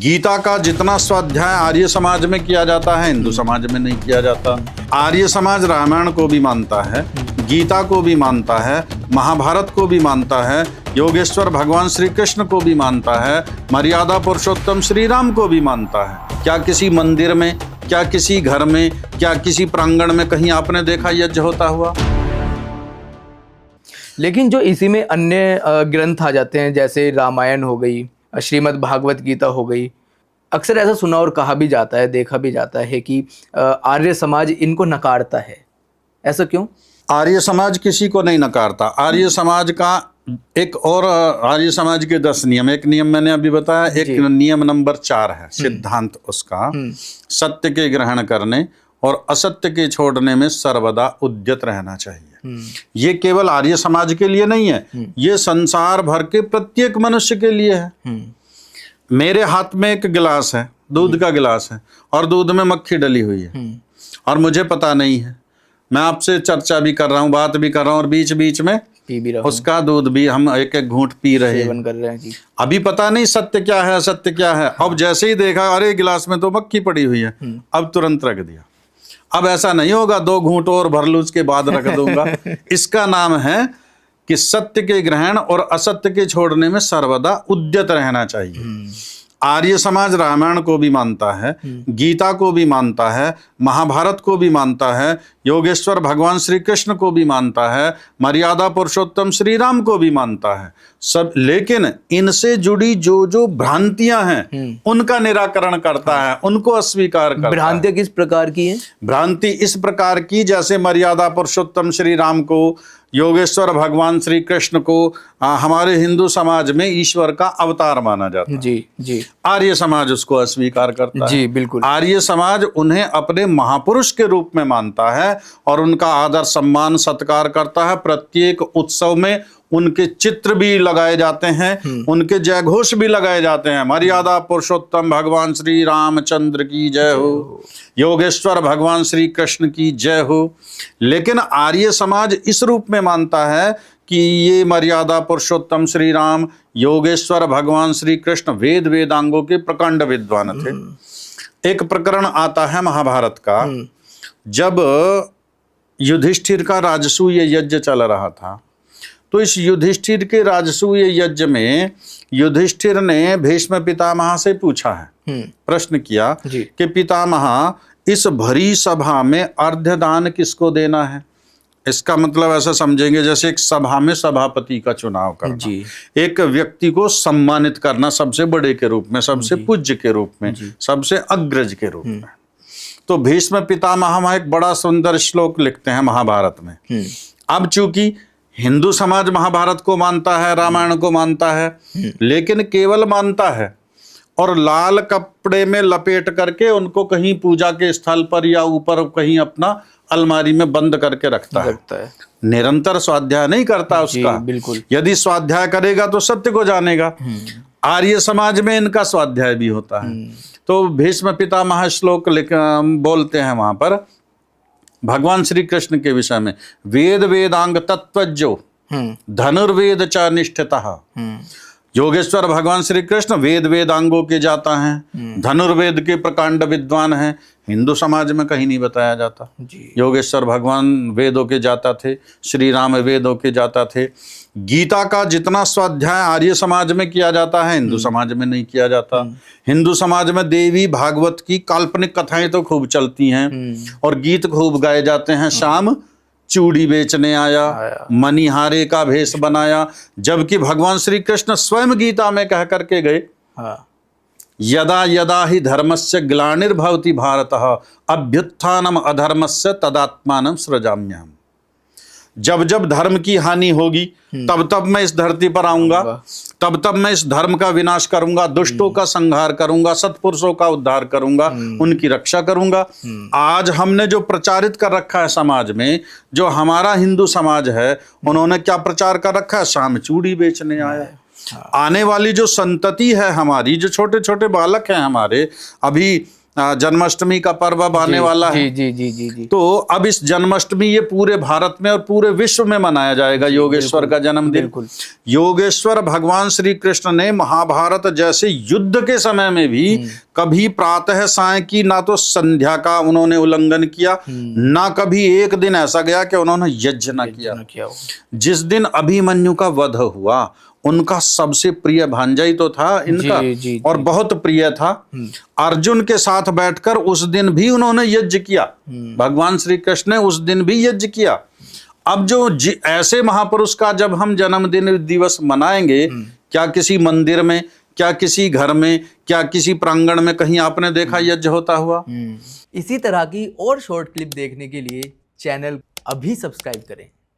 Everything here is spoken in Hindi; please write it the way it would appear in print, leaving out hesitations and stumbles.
गीता का जितना स्वाध्याय आर्य समाज में किया जाता है, हिंदू समाज में नहीं किया जाता। आर्य समाज रामायण को भी मानता है, गीता को भी मानता है, महाभारत को भी मानता है, योगेश्वर भगवान श्री कृष्ण को भी मानता है, मर्यादा पुरुषोत्तम श्री राम को भी मानता है। क्या किसी मंदिर में, क्या किसी घर में, क्या किसी प्रांगण में कहीं आपने देखा यज्ञ होता हुआ? लेकिन जो इसी में अन्य ग्रंथ आ जाते हैं, जैसे रामायण हो गई, श्रीमद् भागवत गीता हो गई, अक्सर ऐसा सुना और कहा भी जाता है, देखा भी जाता है कि आर्य समाज इनको नकारता है। ऐसा क्यों? आर्य समाज किसी को नहीं नकारता। आर्य समाज का एक और, आर्य समाज के 10 नियम, एक नियम मैंने अभी बताया, एक नियम नंबर 4 है सिद्धांत उसका, सत्य के ग्रहण करने और असत्य के छोड़ने में सर्वदा उद्यत रहना चाहिए। ये केवल आर्य समाज के लिए नहीं है, ये संसार भर के प्रत्येक मनुष्य के लिए है। मेरे हाथ में एक गिलास है, दूध का गिलास है, और दूध में मक्खी डली हुई है, और मुझे पता नहीं है। मैं आपसे चर्चा भी कर रहा हूँ, बात भी कर रहा हूँ, और बीच बीच में पी भी रहा उसका दूध भी हम एक एक घूंट पी रहे हैं, कर रहे हैं जी। अभी पता नहीं सत्य क्या है, असत्य क्या है। अब जैसे ही देखा, अरे गिलास में तो मक्खी पड़ी हुई है, अब तुरंत रख दिया। अब ऐसा नहीं होगा 2 घूंट और भर लूं उसके बाद रख दूंगा। इसका नाम है कि सत्य के ग्रहण और असत्य के छोड़ने में सर्वदा उद्यत रहना चाहिए। आर्य समाज रामायण को भी मानता है, गीता को भी मानता है, महाभारत को भी मानता है, योगेश्वर भगवान श्री कृष्ण को भी मानता है, मर्यादा पुरुषोत्तम श्री राम को भी मानता है सब। लेकिन इनसे जुड़ी जो जो भ्रांतियां हैं उनका निराकरण करता है, उनको अस्वीकार करता है। भ्रांतियां किस प्रकार की हैं? भ्रांति इस प्रकार की, जैसे मर्यादा पुरुषोत्तम श्री राम को, योगेश्वर भगवान श्री कृष्ण को हमारे हिंदू समाज में ईश्वर का अवतार माना जाता है। जी जी। आर्य समाज उसको अस्वीकार करता है। जी बिल्कुल। आर्य समाज उन्हें अपने महापुरुष के रूप में मानता है और उनका आदर सम्मान सत्कार करता है। प्रत्येक उत्सव में उनके चित्र भी लगाए जाते हैं, उनके जय घोष भी लगाए जाते हैं। मर्यादा पुरुषोत्तम भगवान श्री रामचंद्र की जय हो, योगेश्वर भगवान श्री कृष्ण की जय हो। लेकिन आर्य समाज इस रूप में मानता है कि ये मर्यादा पुरुषोत्तम श्री राम, योगेश्वर भगवान श्री कृष्ण वेद वेदांगों के प्रकांड विद्वान थे। एक प्रकरण आता है महाभारत का, जब युधिष्ठिर का राजसूय यज्ञ चल रहा था, तो इस युधिष्ठिर के राजसूय यज्ञ में युधिष्ठिर ने भीष्म पितामह से पूछा है, प्रश्न किया कि पितामह, इस भरी सभा में अर्घ्यदान किसको देना है? इसका मतलब ऐसा समझेंगे जैसे एक सभा में सभापति का चुनाव करना जी। एक व्यक्ति को सम्मानित करना सबसे बड़े के रूप में, सबसे पूज्य के रूप में, सबसे अग्रज के रूप में। तो भीष्म पितामह एक बड़ा सुंदर श्लोक लिखते हैं महाभारत में। अब चूंकि हिंदू समाज महाभारत को मानता है, रामायण को मानता है, लेकिन केवल मानता है और लाल कपड़े में लपेट करके उनको कहीं पूजा के स्थल पर या ऊपर कहीं अपना अलमारी में बंद करके रखता है। निरंतर स्वाध्याय नहीं करता उसका। बिल्कुल। यदि स्वाध्याय करेगा तो सत्य को जानेगा। आर्य समाज में इनका स्वाध्याय भी होता है। तो भीष्म पितामह श्लोक बोलते हैं वहां पर भगवान श्री कृष्ण के विषय में, वेद वेदांग तत्वज्ञो धनुर्वेद च निष्ठितः। योगेश्वर भगवान श्री कृष्ण वेद वेदांगों के जाता हैं, धनुर्वेद के प्रकांड विद्वान हैं। हिंदू समाज में कहीं नहीं बताया जाता। योगेश्वर भगवान वेदों के जाता थे, श्री राम वेदों के जाता थे। गीता का जितना स्वाध्याय आर्य समाज में किया जाता है, हिंदू समाज में नहीं किया जाता। हिंदू समाज में देवी भागवत की काल्पनिक कथाएं तो खूब चलती हैं और गीत खूब गाए जाते हैं। शाम चूड़ी बेचने आया, मनिहारे का भेष बनाया, जबकि भगवान श्री कृष्ण स्वयं गीता में कह करके गए, यदा यदा ही धर्मस्य ग्लानिर्भवति भारतः अभ्युत्थानम अधर्मस्य तदात्मानं सृजाम्यहम्। जब जब धर्म की हानि होगी तब तब मैं इस धरती पर आऊंगा, तब तब मैं इस धर्म का विनाश करूंगा, दुष्टों का संहार करूंगा, सत्पुरुषों का उद्धार करूंगा, उनकी रक्षा करूंगा। आज हमने जो प्रचारित कर रखा है समाज में, जो हमारा हिंदू समाज है, उन्होंने क्या प्रचार कर रखा है? शाम चूड़ी बेचने आया है। आने वाली जो संतति है हमारी, जो छोटे छोटे बालक हैं हमारे, अभी जन्माष्टमी का पर्व अब आने वाला है। जी जी जी जी जी। तो अब इस जन्माष्टमी ये पूरे भारत में और पूरे विश्व में मनाया जाएगा योगेश्वर का जन्मदिन। बिल्कुल। योगेश्वर भगवान श्री कृष्ण ने महाभारत जैसे युद्ध के समय में भी कभी प्रातः साय की ना तो संध्या का उन्होंने उल्लंघन किया, ना कभी एक दिन ऐसा गया कि उन्होंने यज्ञ न किया। जिस दिन अभिमन्यु का वध हुआ, उनका सबसे प्रिय भांजा ही तो था इनका, जी, और बहुत प्रिय था। अर्जुन के साथ बैठकर उस दिन भी उन्होंने यज्ञ किया, भगवान श्री कृष्ण ने उस दिन भी यज्ञ किया। अब जो ऐसे महापुरुष का जब हम जन्मदिन दिवस मनाएंगे, क्या किसी मंदिर में, क्या किसी घर में, क्या किसी प्रांगण में कहीं आपने देखा यज्ञ होता हुआ? इसी तरह की और शॉर्ट क्लिप देखने के लिए चैनल अभी सब्सक्राइब करें।